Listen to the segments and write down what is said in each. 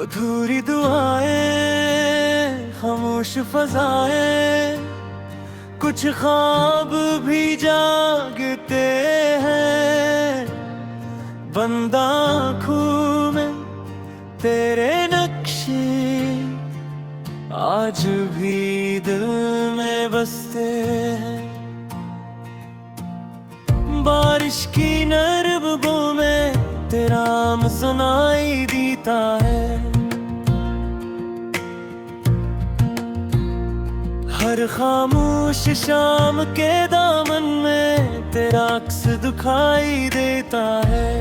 अधूरी दुआएं, खामोश फजाएं, कुछ ख्वाब भी जागते हैं। बंदा आँखों में तेरे नक्शे आज भी दिल में बसते हैं। बारिश की नरबों में तेरा नाम सुनाई देता है। हर खामोश शाम के दामन में तेरा अक्स दिखाई देता है।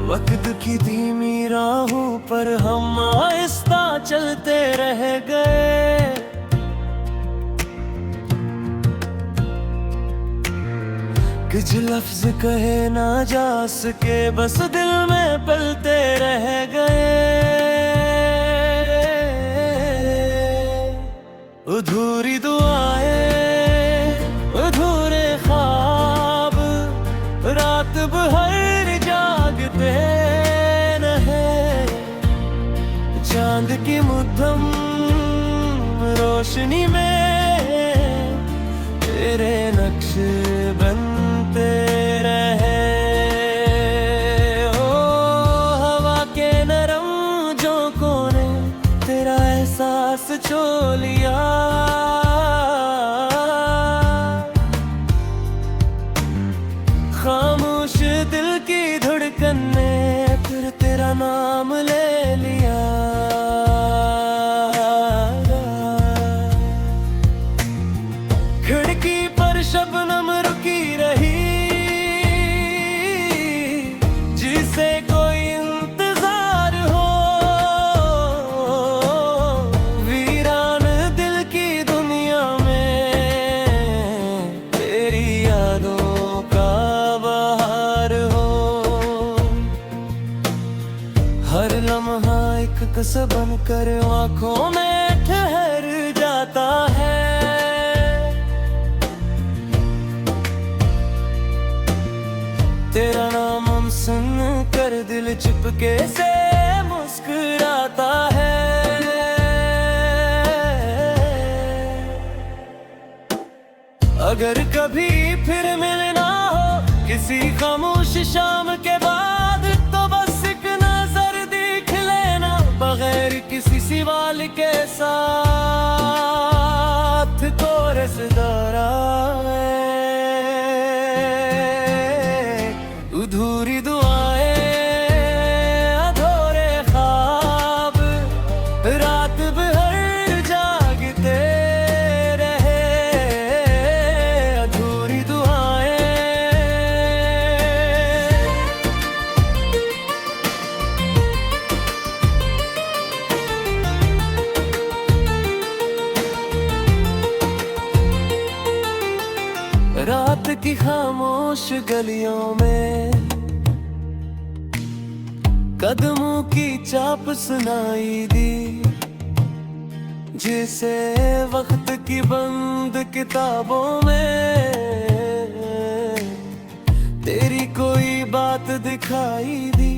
वक्त की धीमी राहों पर हम आहिस्ता चलते रह गए। कुछ लफ्ज कहे ना जा सके, बस दिल में पलते रह गए। अधूरी दुआएं, अधूरे ख्वाब, रात भर जागते रहे। चांद की मुद्दम रोशनी में तेरे नक्श बनते रहे। ओ हवा के नरम झोंकों ने तेरा एहसास छो लिया। खामोश दिल की धड़कन ने फिर तेरा नाम ले लिया। खिड़की पर शबनम रुकी रही, जिसे कोई इंतजार हो। वीरान दिल की दुनिया में तेरी यादों का बहार हो। हर लम्हा एक कसम बनकर आँखों में ठहर जाता है। तेरा नाम हम सुन कर दिल चुपके से मुस्कुराता है। अगर कभी फिर मिलना हो किसी खामोश शाम के बाद, तो बस एक नजर देख लेना बगैर किसी सवाल के साथ। तो रसदारा अधूरी दुआएं, अधूरे ख्वाब, रात भर जागते रहे। अधूरी दुआएं। रात की खामोश गलियों में कदमों की चाप सुनाई दी, जिसे वक्त की बंद किताबों में तेरी कोई बात दिखाई दी।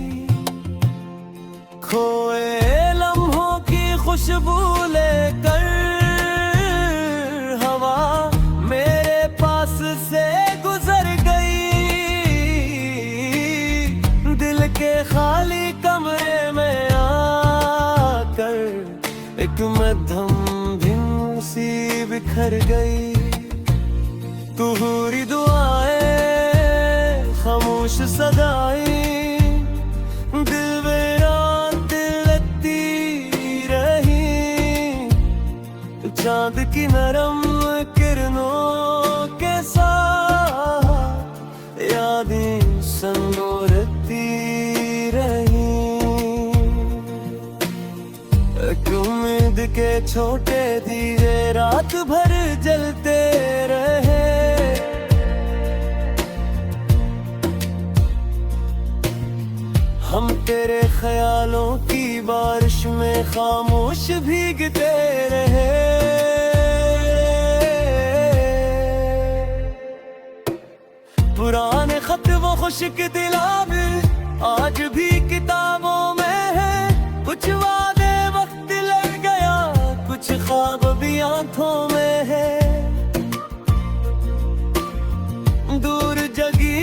खोए लम्हों की खुशबू लेकर हवा मेरे पास से गुजर गई। दिल के खाली कमरे में आकर एक मध्यम धुन सी बिखर गई। अधूरी दुआएं, खामोश सदाएं, दिल वीरान दिलती रही। चांद की नरम किरणों के साथ यादें संगोरती रही। उम्मीद के छोटे दिए रात भर जलते रहे। हम तेरे ख्यालों की बारिश में खामोश भीगते रहे। पुराने खत वो खामोश के दिलाब आज भी किताबों में है। कुछ वादे वक्त लग गया, कुछ ख्वाब भी आंखों में है। दूर जगी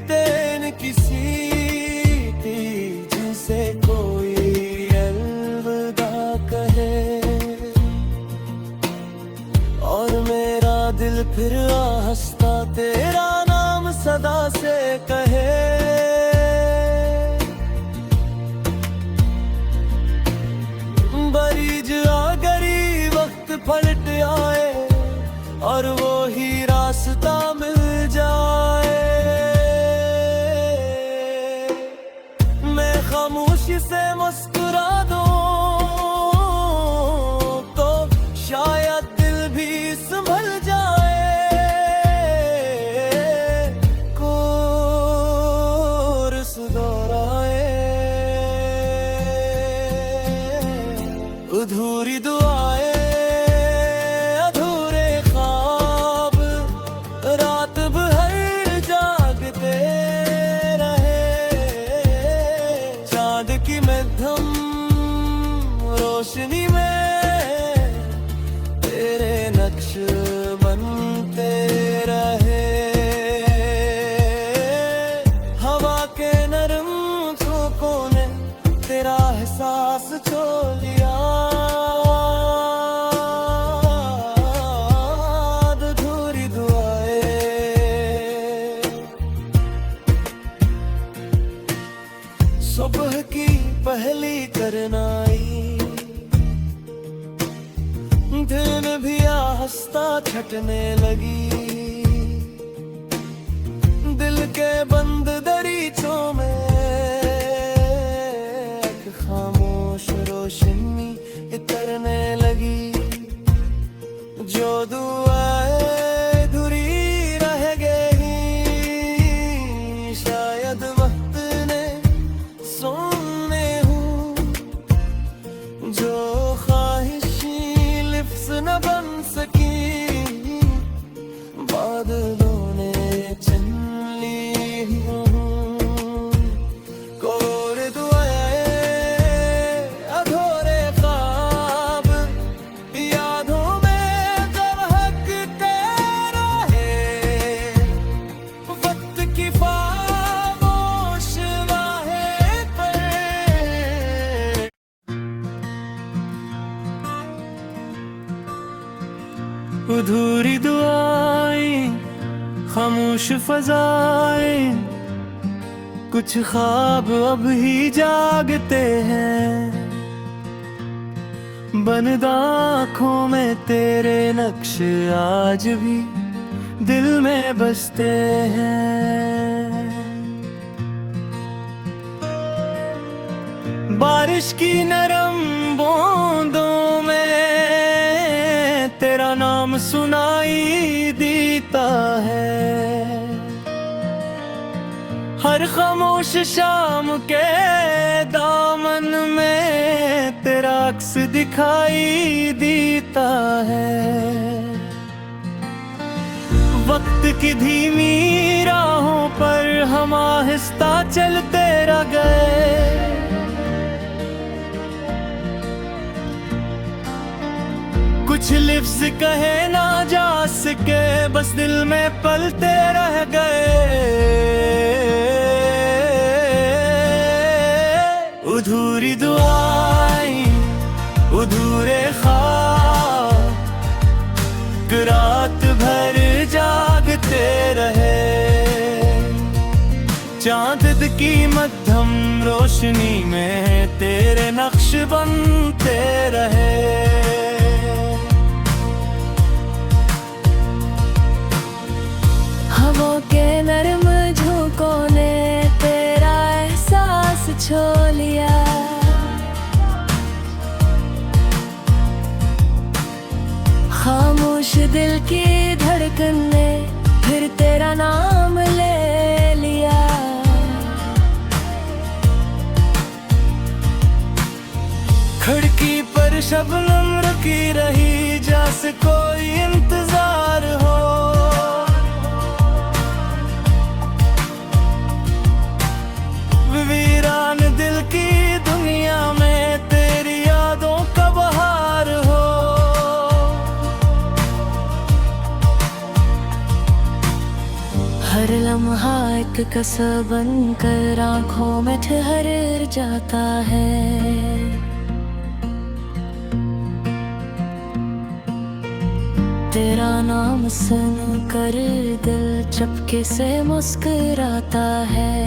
तेन किसी की जिसे कोई अलविदा कहे, और मेरा दिल फिर हंसता तेरा नाम सदा से कहे। बरीज आगरी वक्त पलट आए और वो ही रास्ता मिल जाए। मैं खामोशी से मुस्कुरा दूं तो शायद दिल भी संभल जाए। कोर्स दोहराए अधूरी दुआएं, अधूरे ख्वाब, रात भर जागते रहे। चांद की मध्यम रोशनी में तेरे नक्श बनते रहे। हवा के नरम झोंकों ने तेरा एहसास छो लिया। अधूरी दुआएं सुबह की पहली करनाई, दिन भी आहिस्ता छटने लगी। दिल के बंद दरीचों में एक खामोश रोशनी इतरने लगी। जो दुआएं अधूरी रह गई, शायद वक्त ने सुनने हूँ। जो ख्वाहिशें लिफ्ज़ न बन सकी, बादलों ने चुन ली हूँ। कोर दुआएं, अधूरे ख्वाब, यादों में दहकते रहे। वक्त की खामोश राहें पर अधूरी दुआएं, खामोश फजाएं, कुछ ख्वाब अब ही जागते हैं। बंद आँखों में तेरे नक्श आज भी दिल में बसते हैं। बारिश की नरम बूंदों में तेरा नाम सुनाई देता है। हर खामोश शाम के दामन में तेरा अक्स दिखाई देता है। वक्त की धीमी राहों पर हम आहिस्ता चलते रह गए। कुछ लिफ्ज़ कहे ना जा सके, बस दिल में पलते रह गए। अधूरी दुआएं, अधूरे ख्वाब, रात भर जागते रहे। चांद की मध्यम रोशनी में तेरे नक्श बनते रहे। हवा के नरम झोंकों ने तेरा एहसास छो लिया। खामोश दिल की धड़कन ने फिर तेरा नाम ले लिया। खिड़की पर शबनम रुकी रही, जैसे कोई इंतजार हो। एक कसर बनकर आंखों में ठहर जाता है। तेरा नाम सुनकर दिल चपके से मुस्कुराता है।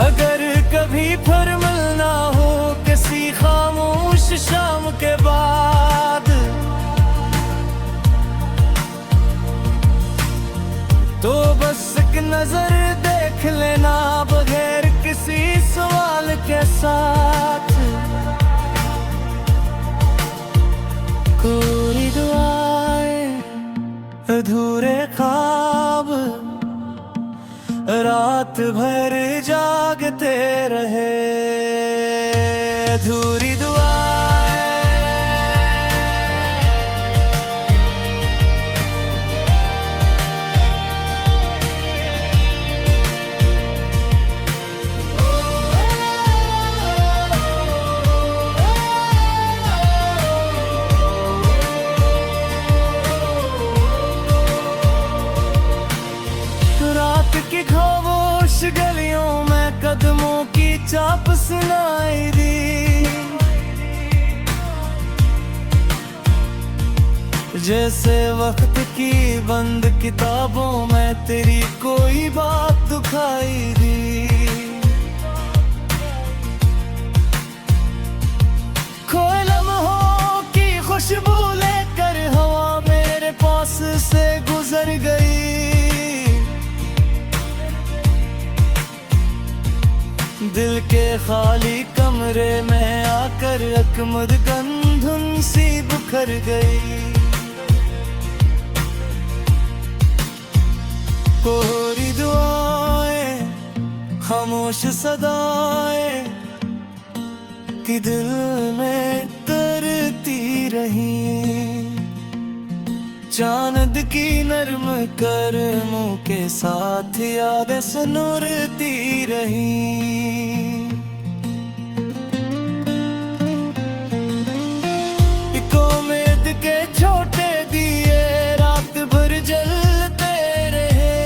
अगर कभी फिर मिलना हो किसी खामोश शाम के बाद, तो बस एक नजर देख लेना बगैर किसी सवाल के साथ। कोरी दुआएं अधूरे ख्वाब रात भर जागते रहे। अधूरी दुआएं रात की खामोश गलियों में कदमों की चाप सुनाई दी। जैसे वक्त की बंद किताबों में तेरी कोई बात दिखाई दी। कोई लम्हों की खुशबू लेकर हवा मेरे पास से गुजर गई। दिल के खाली कमरे में आकर अकमद गंधुन सी बुखर गई। कोरी दुआएं खामोश सदाएं कि दिल में करती रही। चांद की नर्म करमों के साथ यादें सुनुरती रही। एक उम्मीद के छोटे दिए रात भर जलते रहे।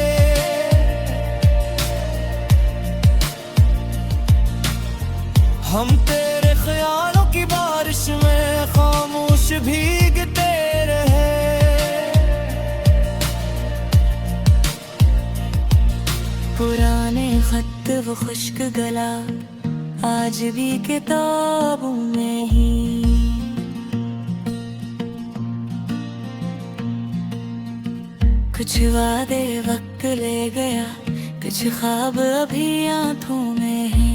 हम तेरे ख्यालों की बारिश में खामोश भीगते रहे। पुराने खत वो खुश्क गला आज भी किताबों में ही। कुछ वादे वक्त ले गया, कुछ ख्वाब अभी आंखों में है।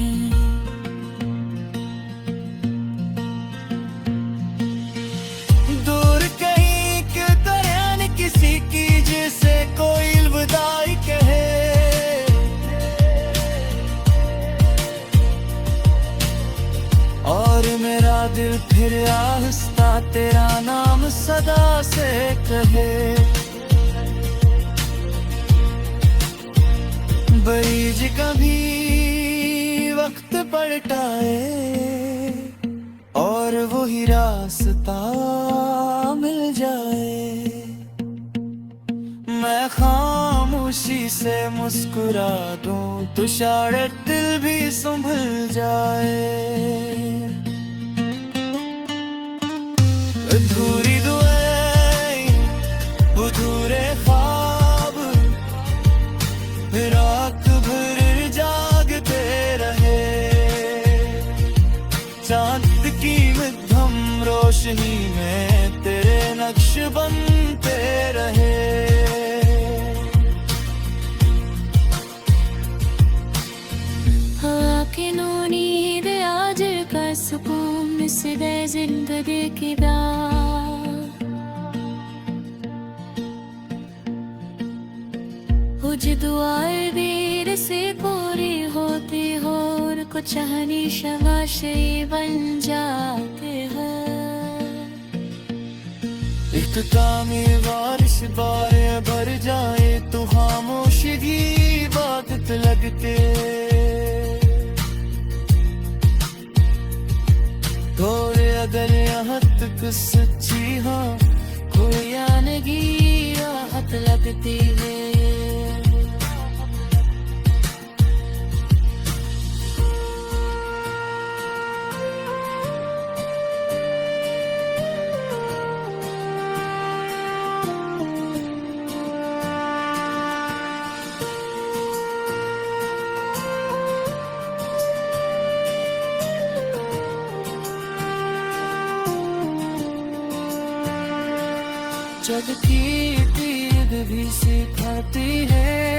दूर कहीं की तरह न किसी की जिसे कोई अलविदाई कहे। और मेरा दिल फिर आहिस्ता तेरा नाम सदा से कहे। बरीज कभी वक्त पलटाए और वही रास्ता मिल जाए। मैं खामोशी से मुस्कुरा दूं तो शायद दिल भी संभल जाए। अधूरी दुआएं अधूरे ख्वाब रात भर जागते रहे। चांद की मध्यम रोशनी में तेरे नक्श बनते रहे। कि नींद आज का सुकून से दे जिंदगी की रात। कुछ दुआएं देर से पूरी होती हो और कुछ चाहनी शमाशे बन जाते हैं। इख्तितामी बारिश बारे भर जाए तो खामोशी इबादत लगते। थोड़े अगर यहाँ तक सच्ची हाँ कोई आने लगती है। जग की दीद भी सिखाती है